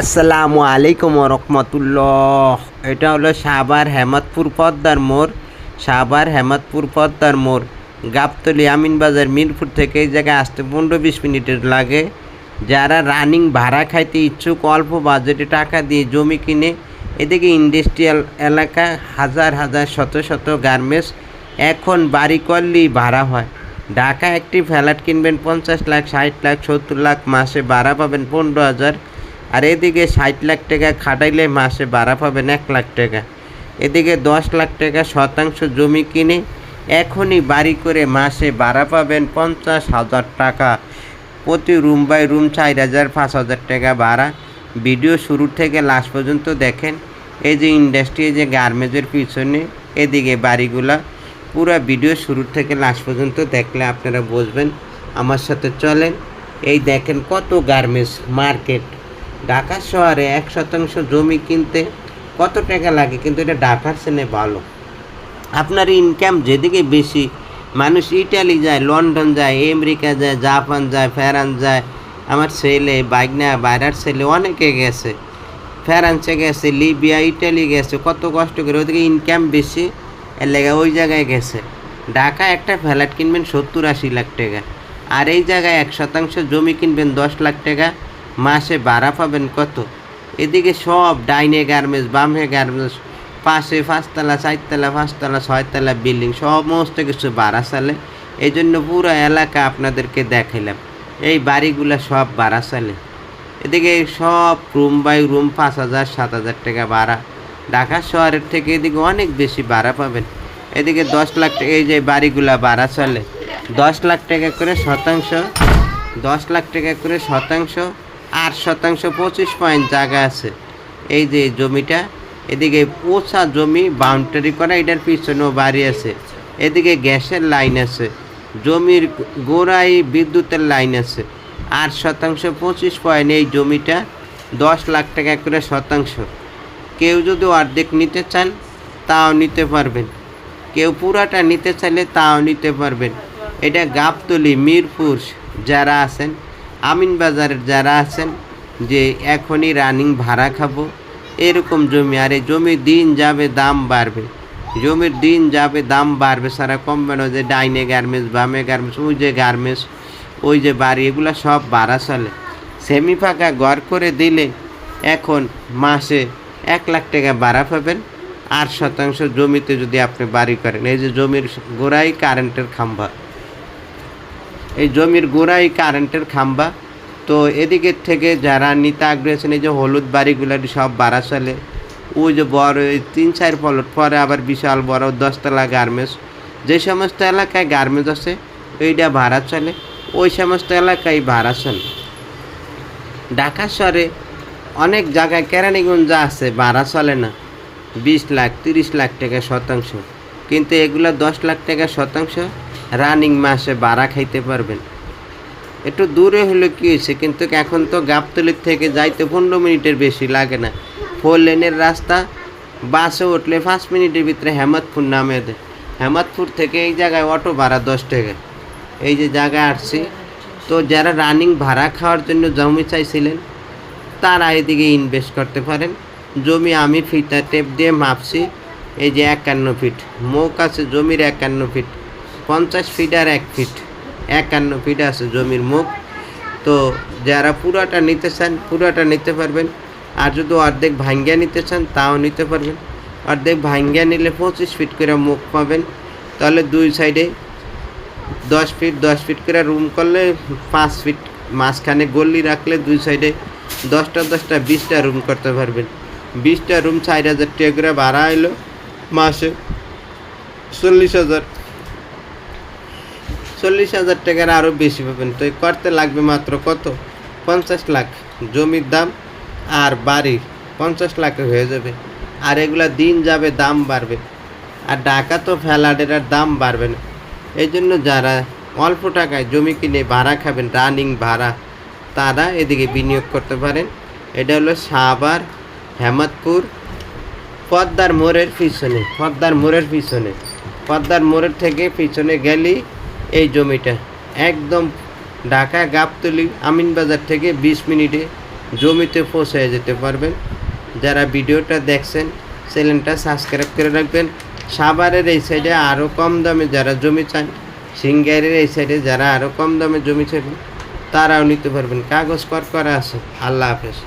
আসসালামু আলাইকুম রহমতুল্লাহ। এটা হলো সাভার হেমাদপুর পদ্মার মোড়। সাভার হেমাদপুর পদ্মার মোড়, গাবতলী আমিনবাজার মিরপুর থেকে এই জায়গায় আসতে 15-20 মিনিটের লাগে। যারা রানিং ভাড়া খাইতে ইচ্ছুক, অল্প বাজেটে টাকা দিয়ে জমি কিনে, এদিকে ইন্ডাস্ট্রিয়াল এলাকা, হাজার হাজার শত শত গার্মেন্টস, এখন বাড়ি করলেই ভাড়া হয়। ঢাকা একটি ফ্ল্যাট কিনবেন 50 লাখ, 60 লাখ, 70 লাখ, মাসে ভাড়া পাবেন 15,000। আর এদিকে 60 লাখ টাকা খাটাইলে মাসে ভাড়া পাবেন 1 লাখ টাকা। এদিকে 10 লাখ টাকা শতাংশ জমি কিনে এখনই বাড়ি করে মাসে ভাড়া পাবেন 50,000 টাকা। প্রতি রুম বাই রুম 4,000, 5,000 টাকা ভাড়া। ভিডিও শুরু থেকে লাস্ট পর্যন্ত দেখেন। এই যে ইন্ডাস্ট্রি, এই যে গার্মেন্টসের পিছনে এদিকে বাড়িগুলা, পুরো ভিডিও শুরু থেকে লাস্ট পর্যন্ত দেখলে আপনারা বুঝবেন। আমার সাথে চলেন। এই দেখেন কত গার্মেন্টস মার্কেট। ঢাকা শহরে 1% জমি কিনতে কত টাকা লাগে, কিন্তু এটা ঢাকার চেয়ে ভালো। আপনার ইনকাম যেদিকে বেশি, মানুষ ইটালি যায়, লন্ডন যায়, আমেরিকা যায়, জাপান যায়, ফ্রান্স যায়। আমার ছেলে বাইকনা বাইরের ছেলে অনেকে গেছে, ফ্রান্সে গেছে, লিবিয়া, ইটালি গেছে, কত কষ্ট করে। ওদিকে ইনকাম বেশি, এর লেগে ওই জায়গায় গেছে। ঢাকা একটা ফ্ল্যাট কিনবেন 70-80 লাখ টাকা, আর এই জায়গায় 1% জমি কিনবেন 10 লাখ টাকা, মাসে ভাড়া পাবেন কত? এদিকে সব ডাইনে গার্মেন্টস, বামে গার্মেন্টস, পাশে 5 তলা, 4 তলা, 5 তলা, 6 তলা বিল্ডিং, সমস্ত কিছু ভাড়া চলে। এই জন্য পুরো এলাকা আপনাদেরকে দেখাইলাম। এই বাড়িগুলো সব ভাড়া চলে। এদিকে সব রুম বাই রুম 5,000, 7,000 টাকা ভাড়া। ঢাকা শহরের থেকে এদিকে অনেক বেশি ভাড়া পাবেন। এদিকে 10 লাখ টাকা, এই যে বাড়িগুলা ভাড়া চলে 10 লাখ টাকা করে শতাংশ, 10 লাখ টাকা করে শতাংশ। 8% 25 পয়েন্ট জায়গা আছে। এই যে জমিটা, এদিকে পোছা জমি, বাউন্ডারি করা, এটার পিছনেও বাড়ি আছে। এদিকে গ্যাসের লাইন আছে, জমির গোড়ায় বিদ্যুতের লাইন আছে। 8% 25 পয়েন্ট এই জমিটা 10 লাখ টাকা করে শতাংশ। কেউ যদি অর্ধেক নিতে চান তাও নিতে পারবেন, কেউ পুরাটা নিতে চাইলে তাও নিতে পারবেন। এটা গাবতলী, মিরপুর যারা আছেন, আমিনবাজারের যারা আছেন, যে এখনই রানিং ভাড়া খাবো এরকম জমি। আর এই জমির দিন যাবে দাম বাড়বে, জমির দিন যাবে দাম বাড়বে, সারা কমবে না। যে ডাইনে গার্মেন্টস, বামে গার্মেন্টস, ওই যে গার্মেন্টস, ওই যে বাড়ি, এগুলো সব ভাড়া চলে। সেমি ফাঁকা ঘর করে দিলে এখন মাসে 1 লাখ টাকা ভাড়া পাবেন। 8% জমিতে যদি আপনি বাড়ি করেন, এই যে জমির গোড়াই কারেন্টের খাম্বা, এই জমির গোড়াই কারেন্টের খাম্বা। তো এদিকের থেকে যারা নিতে আগ্রহী আছেন, এই যে হলুদ বাড়িগুলো সব ভাড়া চলে। ওই যে বড় 3-4 প্লট পরে আবার বিশাল বড় 10 তলা গার্মেন্টস, যে সমস্ত এলাকায় গার্মেন্টস আছে ওইটা ভাড়া চলে, ওই সমস্ত এলাকায় ভাড়া চলে। ঢাকা শহরে অনেক জায়গায় কেরানীগঞ্জ আছে, ভাড়া চলে না, 20 লাখ 30 লাখ টাকা শতাংশ, কিন্তু এগুলো 10 লাখ টাকা শতাংশ। রানিং মাসে ভাড়া খাইতে পারবেন। একটু দূরে হলে কী হয়েছে, কিন্তু এখন তো গাবতলীর থেকে যাইতে 15 মিনিটের বেশি লাগে না। 4 লেনের রাস্তা, বাসে উঠলে 5 মিনিটের ভিতরে হেমাদপুর নামে দেয়। হেমাদপুর থেকে এই জায়গায় অটো ভাড়া 10 টাকা। এই যে জায়গায় আসছি, তো যারা রানিং ভাড়া খাওয়ার জন্য জমি চাইছিলেন তারা এদিকে ইনভেস্ট করতে পারেন। জমি আমি ফিতা টেপ দিয়ে মাপছি, এই যে 51 ফিট মুখ আছে জমির, 51 ফিট, 50 ফিট আর 1 ফিট, 51 ফিট আছে জমির মুখ। তো যারা পুরাটা নিতে চান পুরাটা নিতে পারবেন, আর যদি অর্ধেক ভাঙ্গিয়া নিতে চান তাও নিতে পারবেন। অর্ধেক ভাঙ্গিয়া নিলে 25 ফিট করে মুখ পাবেন, তাহলে দুই সাইডে 10 ফিট 10 ফিট করে রুম করলে 5 ফিট, মাঝখানে গল্লি রাখলে দুই সাইডে 10টা 10টা 20টা রুম করতে পারবেন। 20টা রুম 4,000 টাকা করে ভাড়া এলো, মাসে 40,000 টাকার আরও বেশি পাবেন। তো করতে লাগবে মাত্র কত, 50 লাখ জমির দাম, আর বাড়ি 50 লাখে হয়ে যাবে। আর এগুলা দিন যাবে দাম বাড়বে, আর ঢাকা তো ফ্ল্যাটের আর দাম বাড়বে না। এই জন্য যারা অল্প টাকায় জমি কিনে ভাড়া খাবেন, রানিং ভাড়া, তারা এদিকে বিনিয়োগ করতে পারেন। এটা হলো সাভার হেমাদপুর পদ্মার মোড়ের পিছনে, পদ্মার মোড়ের পিছনে, পদ্মার মোড়ের থেকে পিছনে গেলেই এই জমিটা একদম ঢাকা গাবতলী আমিনবাজার থেকে 20 মিনিটে জমিতে পৌঁছে যেতে পারবেন। যারা ভিডিওটা দেখছেন চ্যানেলটা সাবস্ক্রাইব করে রাখবেন। সাভারের এই সাইডে আরও কম দামে যারা জমি চান, সিঙ্গারের এই সাইডে যারা আরও কম দামে জমি চাইবেন তারাও নিতে পারবেন। কাগজ করা আছে। আল্লাহ হাফেজ।